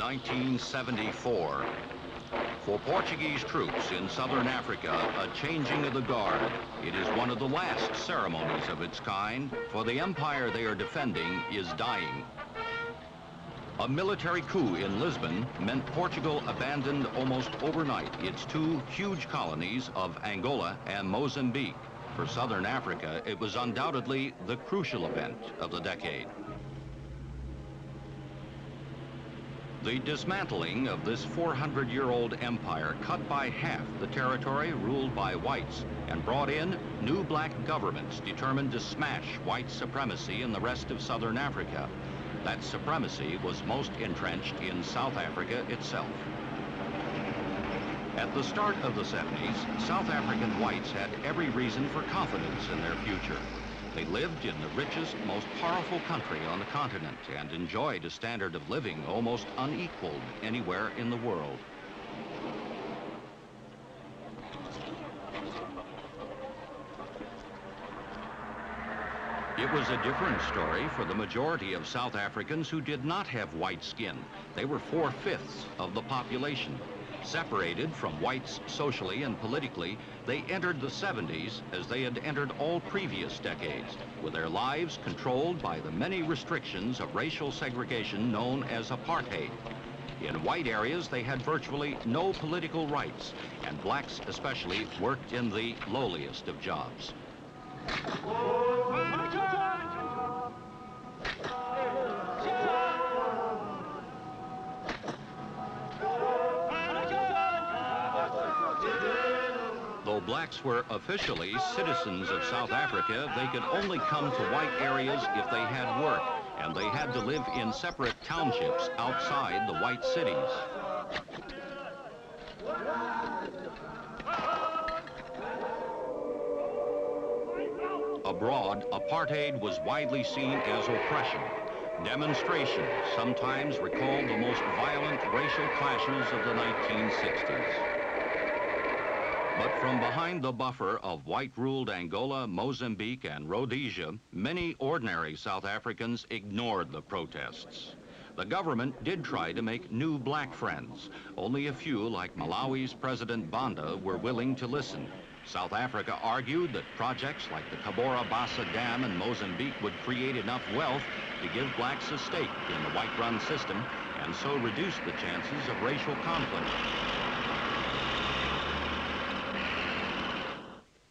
1974. For Portuguese troops in southern Africa, a changing of the guard. It is one of the last ceremonies of its kind, for the empire they are defending is dying. A military coup in Lisbon meant Portugal abandoned almost overnight its two huge colonies of Angola and Mozambique. For southern Africa, it was undoubtedly the crucial event of the decade. The dismantling of this 400-year-old empire cut by half the territory ruled by whites and brought in new black governments determined to smash white supremacy in the rest of southern Africa. That supremacy was most entrenched in South Africa itself. At the start of the 70s, South African whites had every reason for confidence in their future. They lived in the richest, most powerful country on the continent and enjoyed a standard of living almost unequaled anywhere in the world. It was a different story for the majority of South Africans who did not have white skin. They were 4/5 of the population. Separated from whites socially and politically, they entered the 70s as they had entered all previous decades, with their lives controlled by the many restrictions of racial segregation known as apartheid. In white areas, they had virtually no political rights, and blacks especially worked in the lowliest of jobs. Though blacks were officially citizens of South Africa, they could only come to white areas if they had work, and they had to live in separate townships outside the white cities. Abroad, apartheid was widely seen as oppression. Demonstrations sometimes recalled the most violent racial clashes of the 1960s. But from behind the buffer of white-ruled Angola, Mozambique, and Rhodesia, many ordinary South Africans ignored the protests. The government did try to make new black friends. Only a few, like Malawi's President Banda, were willing to listen. South Africa argued that projects like the Cabora Bassa Dam in Mozambique would create enough wealth to give blacks a stake in the white-run system and so reduce the chances of racial conflict.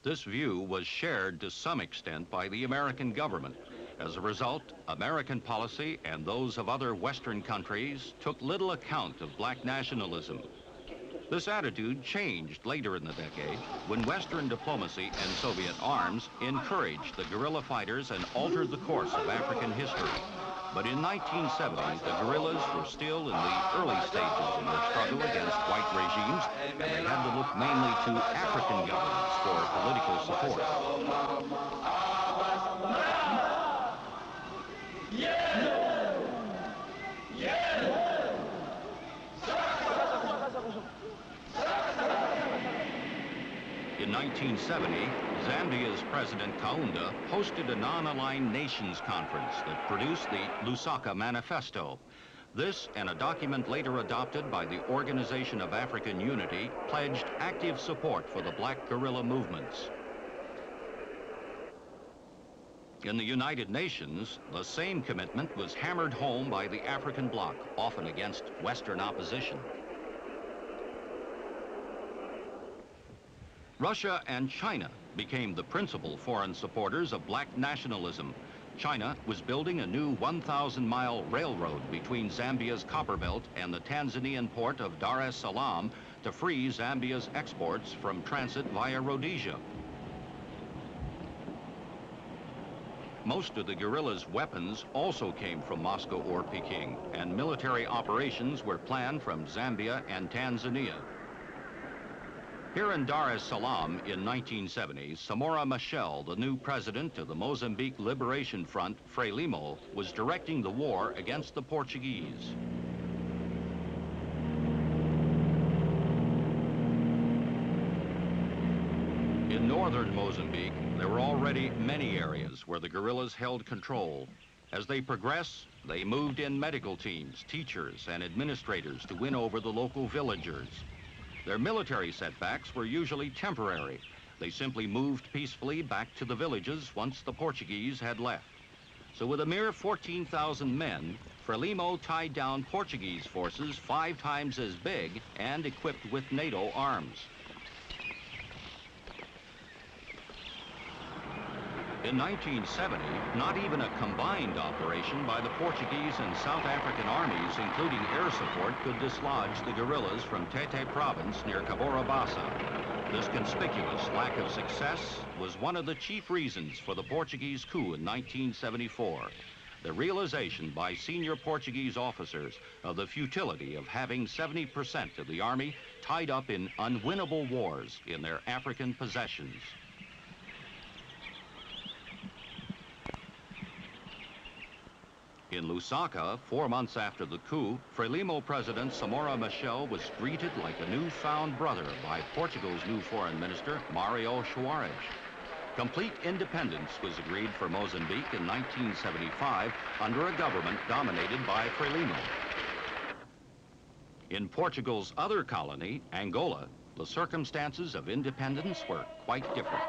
This view was shared to some extent by the American government. As a result, American policy and those of other Western countries took little account of black nationalism. This attitude changed later in the decade when Western diplomacy and Soviet arms encouraged the guerrilla fighters and altered the course of African history. But in 1970, the guerrillas were still in the early stages in their struggle against white regimes, and they had to look mainly to African governments for political support. In 1970, Zambia's President Kaunda hosted a non-aligned nations conference that produced the Lusaka Manifesto. This, and a document later adopted by the Organization of African Unity, pledged active support for the black guerrilla movements. In the United Nations, the same commitment was hammered home by the African bloc, often against Western opposition. Russia and China became the principal foreign supporters of black nationalism. China was building a new 1,000-mile railroad between Zambia's Copperbelt and the Tanzanian port of Dar es Salaam to free Zambia's exports from transit via Rhodesia. Most of the guerrillas' weapons also came from Moscow or Peking, and military operations were planned from Zambia and Tanzania. Here in Dar es Salaam in 1970, Samora Machel, the new president of the Mozambique Liberation Front, Frelimo, was directing the war against the Portuguese. In northern Mozambique, there were already many areas where the guerrillas held control. As they progress, They moved in medical teams, teachers, and administrators to win over the local villagers. Their military setbacks were usually temporary. They simply moved peacefully back to the villages once the Portuguese had left. So with a mere 14,000 men, Frelimo tied down Portuguese forces 5 times as big and equipped with NATO arms. In 1970, not even a combined operation by the Portuguese and South African armies, including air support, could dislodge the guerrillas from Tete province near Cabora Bassa. This conspicuous lack of success was one of the chief reasons for the Portuguese coup in 1974. The realization by senior Portuguese officers of the futility of having 70% of the army tied up in unwinnable wars in their African possessions. In Lusaka, 4 months after the coup, Frelimo President Samora Machel was greeted like a newfound brother by Portugal's new foreign minister, Mario Soares. Complete independence was agreed for Mozambique in 1975 under a government dominated by Frelimo. In Portugal's other colony, Angola, the circumstances of independence were quite different.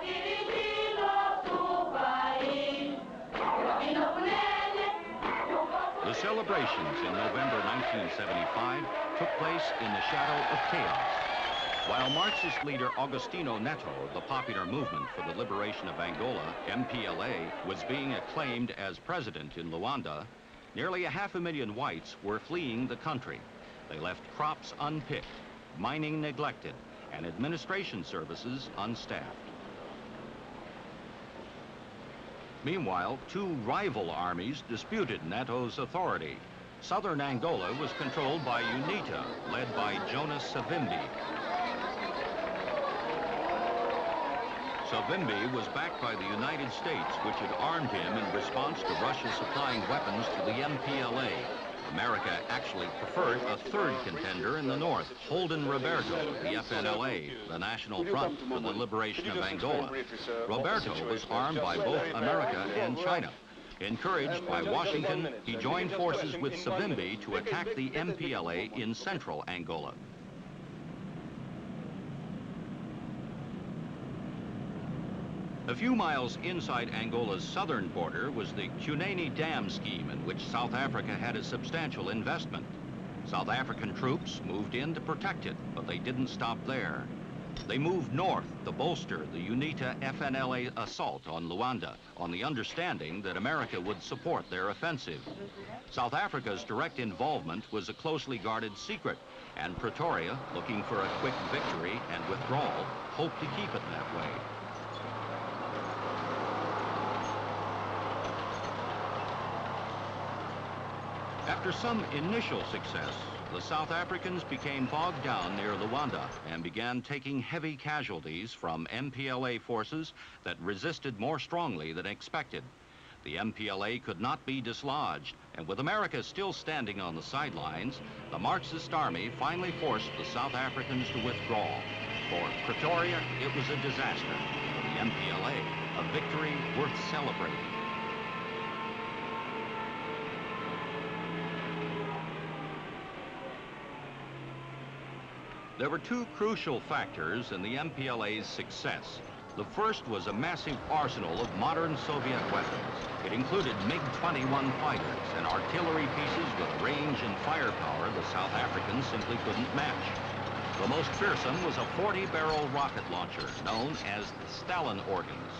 The celebrations in November 1975 took place in the shadow of chaos. While Marxist leader Agostinho Neto, the popular movement for the liberation of Angola, MPLA, was being acclaimed as president in Luanda, nearly 500,000 whites were fleeing the country. They left crops unpicked, mining neglected, and administration services unstaffed. Meanwhile, 2 rival armies disputed Neto's authority. Southern Angola was controlled by UNITA, led by Jonas Savimbi. Savimbi was backed by the United States, which had armed him in response to Russia supplying weapons to the MPLA. America actually preferred a 3rd contender in the north, Holden Roberto, the FNLA, the National Front for the Liberation of Angola. Roberto was armed by both America and China. Encouraged by Washington, he joined forces with Savimbi to attack the MPLA in central Angola. A few miles inside Angola's southern border was the Cunene Dam scheme, in which South Africa had a substantial investment. South African troops moved in to protect it, but they didn't stop there. They moved north to bolster the UNITA FNLA assault on Luanda, on the understanding that America would support their offensive. South Africa's direct involvement was a closely guarded secret, and Pretoria, looking for a quick victory and withdrawal, hoped to keep it that way. After some initial success, the South Africans became bogged down near Luanda and began taking heavy casualties from MPLA forces that resisted more strongly than expected. The MPLA could not be dislodged, and with America still standing on the sidelines, the Marxist army finally forced the South Africans to withdraw. For Pretoria, it was a disaster. For the MPLA, a victory worth celebrating. There were 2 crucial factors in the MPLA's success. The first was a massive arsenal of modern Soviet weapons. It included MiG-21 fighters and artillery pieces with range and firepower the South Africans simply couldn't match. The most fearsome was a 40-barrel rocket launcher known as the Stalin organs.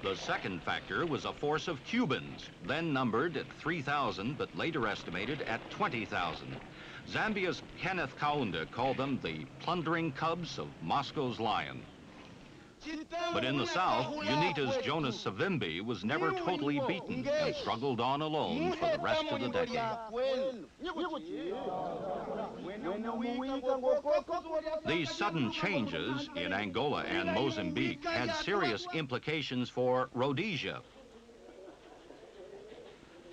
The second factor was a force of Cubans, then numbered at 3,000, but later estimated at 20,000. Zambia's Kenneth Kaunda called them the plundering cubs of Moscow's lion. But in the south, UNITA's Jonas Savimbi was never totally beaten and struggled on alone for the rest of the decade. These sudden changes in Angola and Mozambique had serious implications for Rhodesia.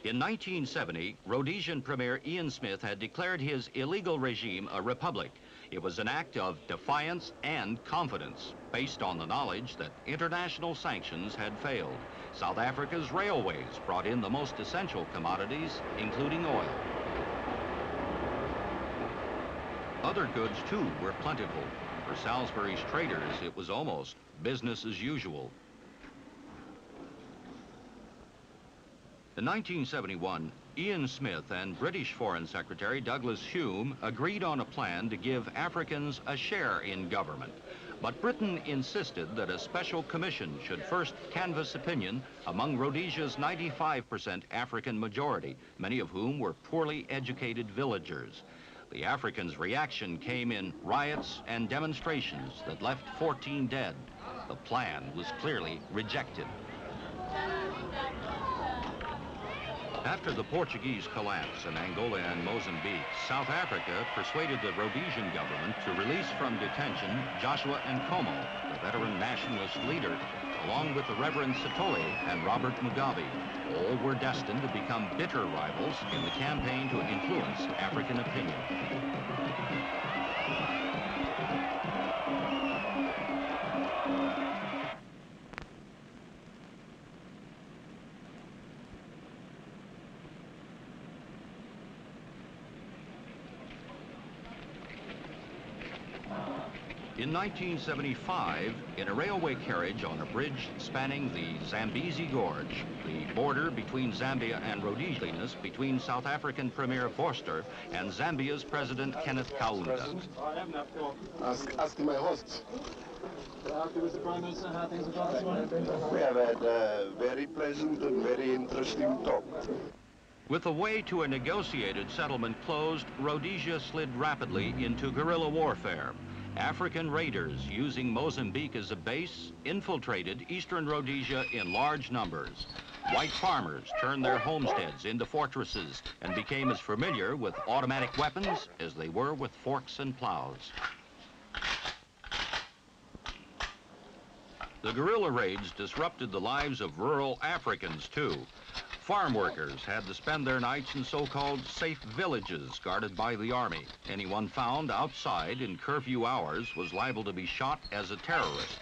In 1970, Rhodesian Premier Ian Smith had declared his illegal regime a republic. It was an act of defiance and confidence, based on the knowledge that international sanctions had failed. South Africa's railways brought in the most essential commodities, including oil. Other goods, too, were plentiful. For Salisbury's traders, it was almost business as usual. In 1971, Ian Smith and British Foreign Secretary Douglas Hume agreed on a plan to give Africans a share in government. But Britain insisted that a special commission should first canvass opinion among Rhodesia's 95% African majority, many of whom were poorly educated villagers. The Africans' reaction came in riots and demonstrations that left 14 dead. The plan was clearly rejected. After the Portuguese collapse in Angola and Mozambique, South Africa persuaded the Rhodesian government to release from detention Joshua Nkomo, the veteran nationalist leader, along with the Reverend Sithole and Robert Mugabe. All were destined to become bitter rivals in the campaign to influence African opinion. In 1975, in a railway carriage on a bridge spanning the Zambezi Gorge, the border between Zambia and Rhodesia, between South African Premier Vorster and Zambia's President Kenneth Kaunda. Ask my host. Mr. Prime Minister, how things have gone this morning? We have had a very pleasant and very interesting talk. With the way to a negotiated settlement closed, Rhodesia slid rapidly into guerrilla warfare. African raiders using Mozambique as a base infiltrated eastern Rhodesia in large numbers. White farmers turned their homesteads into fortresses and became as familiar with automatic weapons as they were with forks and plows. The guerrilla raids disrupted the lives of rural Africans, too. Farm workers had to spend their nights in so-called safe villages guarded by the army. Anyone found outside in curfew hours was liable to be shot as a terrorist.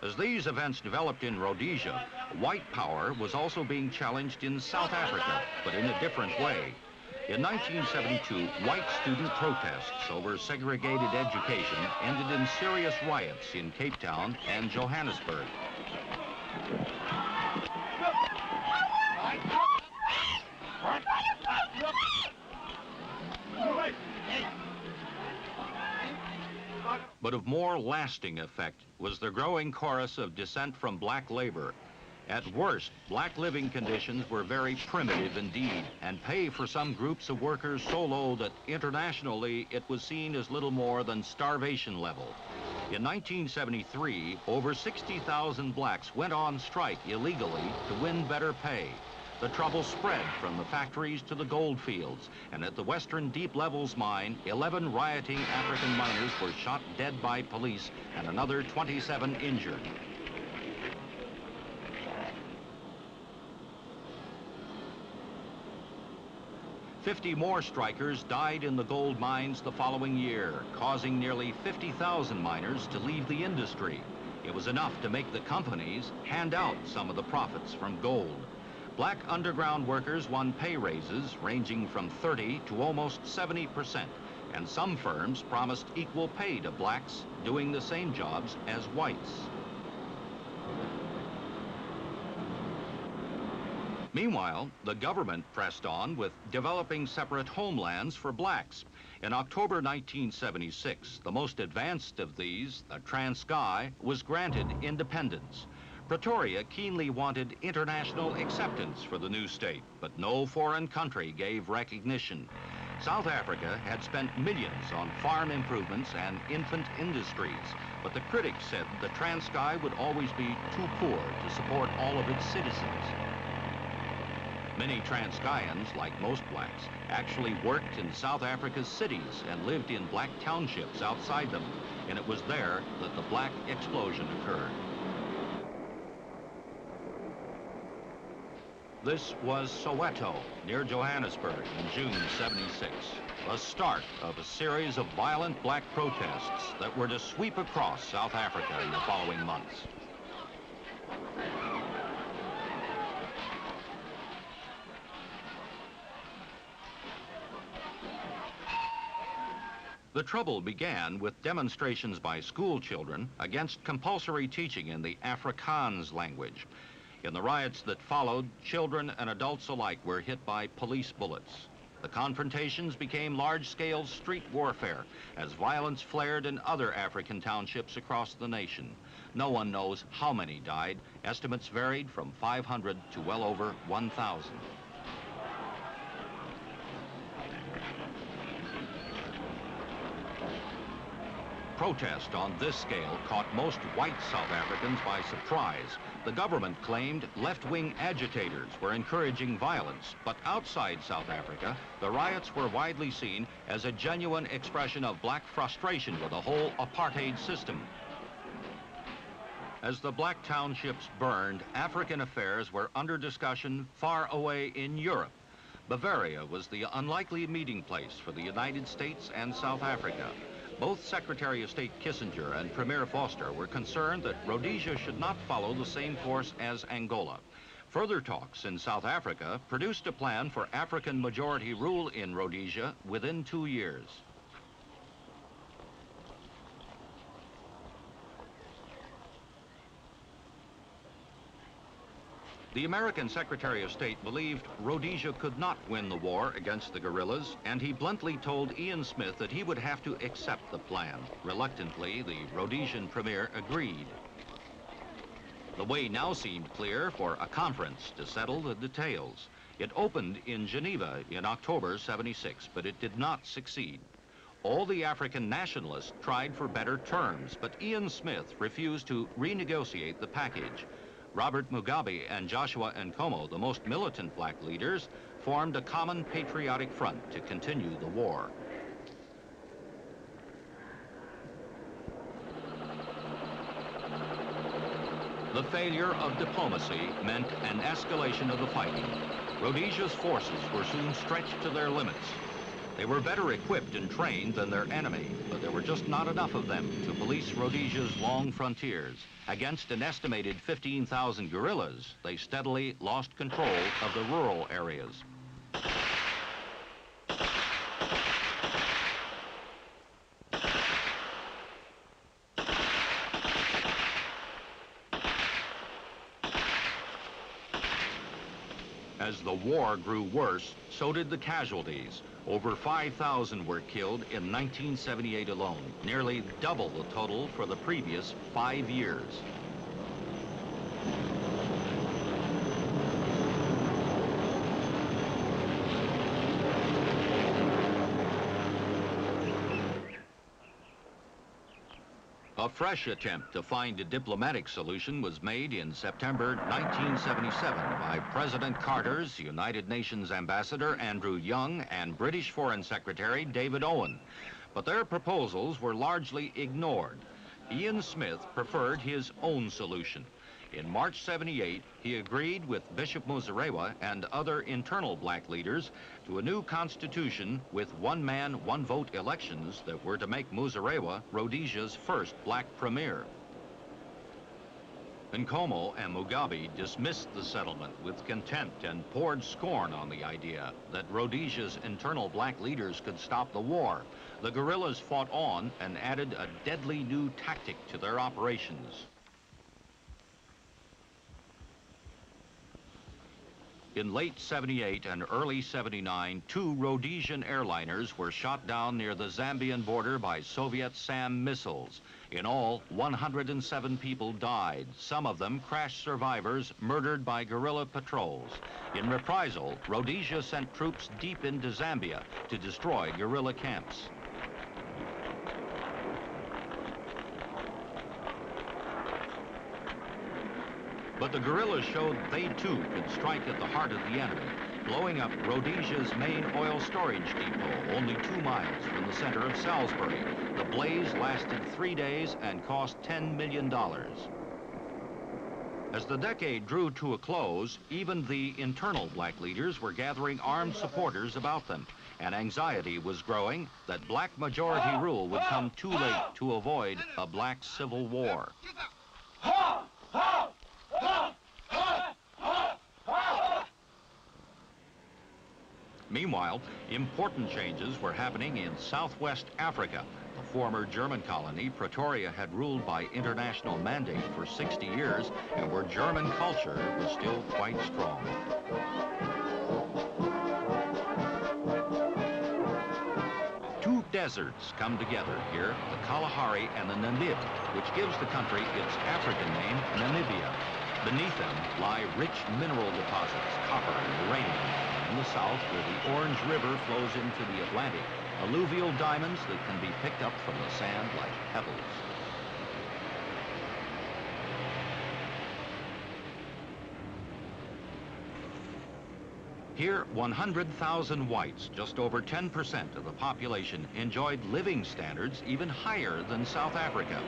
As these events developed in Rhodesia, white power was also being challenged in South Africa, but in a different way. In 1972, white student protests over segregated education ended in serious riots in Cape Town and Johannesburg. But of more lasting effect was the growing chorus of dissent from black labor. At worst, black living conditions were very primitive indeed, and pay for some groups of workers so low that internationally it was seen as little more than starvation level. In 1973, over 60,000 blacks went on strike illegally to win better pay. The trouble spread from the factories to the gold fields, and at the Western Deep Levels mine, 11 rioting African miners were shot dead by police and another 27 injured. "50 more strikers died in the gold mines the following year, causing nearly 50,000 miners to leave the industry. It was enough to make the companies hand out some of the profits from gold. Black underground workers won pay raises ranging from 30 to almost 70%, and some firms promised equal pay to blacks doing the same jobs as whites. Meanwhile, the government pressed on with developing separate homelands for blacks. In October 1976, the most advanced of these, the Transkei, was granted independence. Pretoria keenly wanted international acceptance for the new state, but no foreign country gave recognition. South Africa had spent millions on farm improvements and infant industries, but the critics said the Transkei would always be too poor to support all of its citizens. Many Transkeians, like most blacks, actually worked in South Africa's cities and lived in black townships outside them, and it was there that the black explosion occurred. This was Soweto, near Johannesburg, in June '76, the start of a series of violent black protests that were to sweep across South Africa in the following months. The trouble began with demonstrations by school children against compulsory teaching in the Afrikaans language. In the riots that followed, children and adults alike were hit by police bullets. The confrontations became large-scale street warfare as violence flared in other African townships across the nation. No one knows how many died. Estimates varied from 500 to well over 1,000. Protest on this scale caught most white South Africans by surprise. The government claimed left-wing agitators were encouraging violence, but outside South Africa, the riots were widely seen as a genuine expression of black frustration with the whole apartheid system. As the black townships burned, African affairs were under discussion far away in Europe. Bavaria was the unlikely meeting place for the United States and South Africa. Both Secretary of State Kissinger and Premier Vorster were concerned that Rhodesia should not follow the same course as Angola. Further talks in South Africa produced a plan for African majority rule in Rhodesia within 2 years. The American Secretary of State believed Rhodesia could not win the war against the guerrillas, and he bluntly told Ian Smith that he would have to accept the plan. Reluctantly, the Rhodesian premier agreed. The way now seemed clear for a conference to settle the details. It opened in Geneva in October '76, but it did not succeed. All the African nationalists tried for better terms, but Ian Smith refused to renegotiate the package. Robert Mugabe and Joshua Nkomo, the most militant black leaders, formed a common patriotic front to continue the war. The failure of diplomacy meant an escalation of the fighting. Rhodesia's forces were soon stretched to their limits. They were better equipped and trained than their enemy, but there were just not enough of them to police Rhodesia's long frontiers. Against an estimated 15,000 guerrillas, they steadily lost control of the rural areas. As the war grew worse, so did the casualties. Over 5,000 were killed in 1978 alone, nearly double the total for the previous 5 years. A fresh attempt to find a diplomatic solution was made in September 1977 by President Carter's United Nations Ambassador Andrew Young and British Foreign Secretary David Owen. But their proposals were largely ignored. Ian Smith preferred his own solution. In March '78, he agreed with Bishop Muzorewa and other internal black leaders to a new constitution with one-man, one-vote elections that were to make Muzorewa Rhodesia's first black premier. Nkomo and Mugabe dismissed the settlement with contempt and poured scorn on the idea that Rhodesia's internal black leaders could stop the war. The guerrillas fought on and added a deadly new tactic to their operations. In late '78 and early '79, 2 Rhodesian airliners were shot down near the Zambian border by Soviet SAM missiles. In all, 107 people died, some of them crash survivors murdered by guerrilla patrols. In reprisal, Rhodesia sent troops deep into Zambia to destroy guerrilla camps. But the guerrillas showed they too could strike at the heart of the enemy, blowing up Rhodesia's main oil storage depot only 2 miles from the center of Salisbury. The blaze lasted 3 days and cost $10 million. As the decade drew to a close, even the internal black leaders were gathering armed supporters about them, and anxiety was growing that black majority rule would come too late to avoid a black civil war. Meanwhile, important changes were happening in Southwest Africa, the former German colony Pretoria had ruled by international mandate for 60 years, and where German culture was still quite strong. Two deserts come together here, the Kalahari and the Namib, which gives the country its African name, Namibia. Beneath them lie rich mineral deposits, copper and uranium. In the south, where the Orange River flows into the Atlantic, alluvial diamonds that can be picked up from the sand like pebbles. Here, 100,000 whites, just over 10% of the population, enjoyed living standards even higher than South Africa.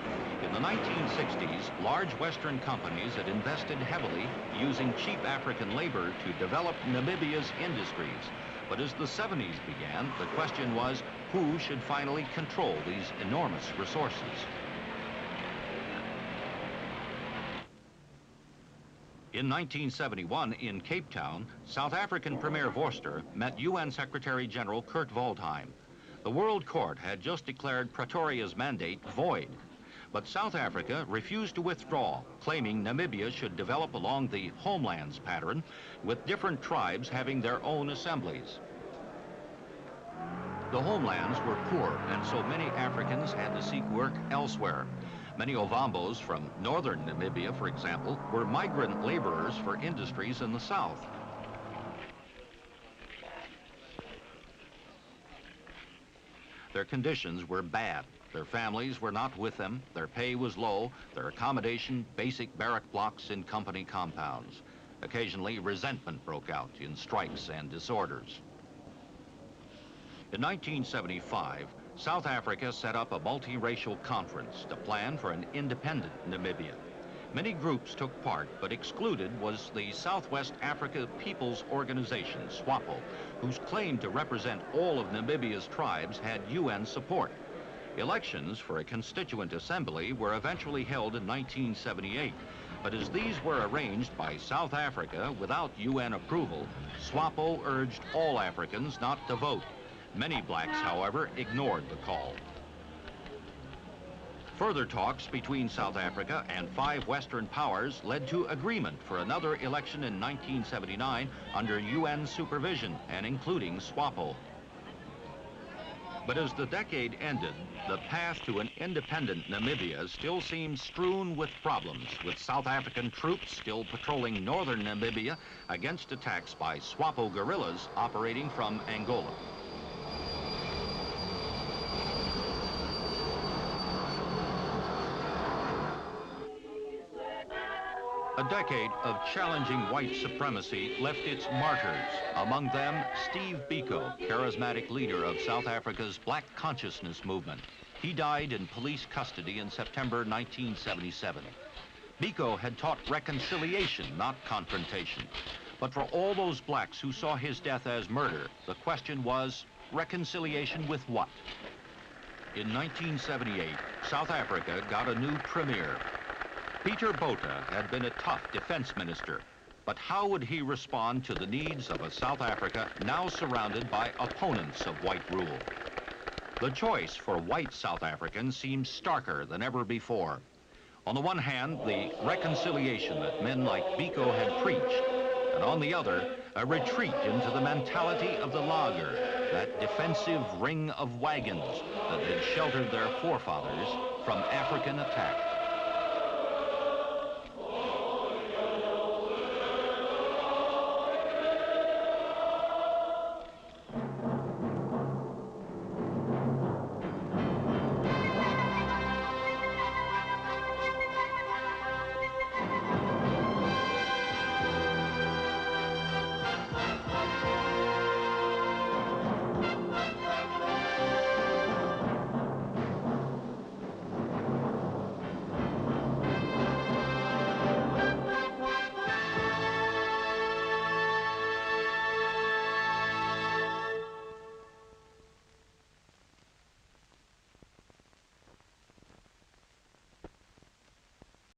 In the 1960s, large Western companies had invested heavily using cheap African labor to develop Namibia's industries. But as the 70s began, the question was, who should finally control these enormous resources? In 1971, in Cape Town, South African Premier Vorster met UN Secretary General Kurt Waldheim. The World Court had just declared Pretoria's mandate void, but South Africa refused to withdraw, claiming Namibia should develop along the homelands pattern, with different tribes having their own assemblies. The homelands were poor, and so many Africans had to seek work elsewhere. Many Ovambos from northern Namibia, for example, were migrant laborers for industries in the south. Their conditions were bad. Their families were not with them, their pay was low, their accommodation basic barrack blocks in company compounds. Occasionally, resentment broke out in strikes and disorders. In 1975, South Africa set up a multiracial conference to plan for an independent Namibia. Many groups took part, but excluded was the Southwest Africa People's Organization, SWAPO, whose claim to represent all of Namibia's tribes had UN support. Elections for a constituent assembly were eventually held in 1978, but as these were arranged by South Africa without UN approval, SWAPO urged all Africans not to vote. Many blacks, however, ignored the call. Further talks between South Africa and 5 Western powers led to agreement for another election in 1979 under UN supervision and including SWAPO. But as the decade ended, the path to an independent Namibia still seemed strewn with problems, with South African troops still patrolling northern Namibia against attacks by SWAPO guerrillas operating from Angola. A decade of challenging white supremacy left its martyrs, among them Steve Biko, charismatic leader of South Africa's Black Consciousness movement. He died in police custody in September 1977. Biko had taught reconciliation, not confrontation. But for all those blacks who saw his death as murder, the question was, reconciliation with what? In 1978, South Africa got a new premier. Peter Botha had been a tough defense minister, but how would he respond to the needs of a South Africa now surrounded by opponents of white rule? The choice for white South Africans seems starker than ever before. On the one hand, the reconciliation that men like Biko had preached, and on the other, a retreat into the mentality of the lager, that defensive ring of wagons that had sheltered their forefathers from African attack.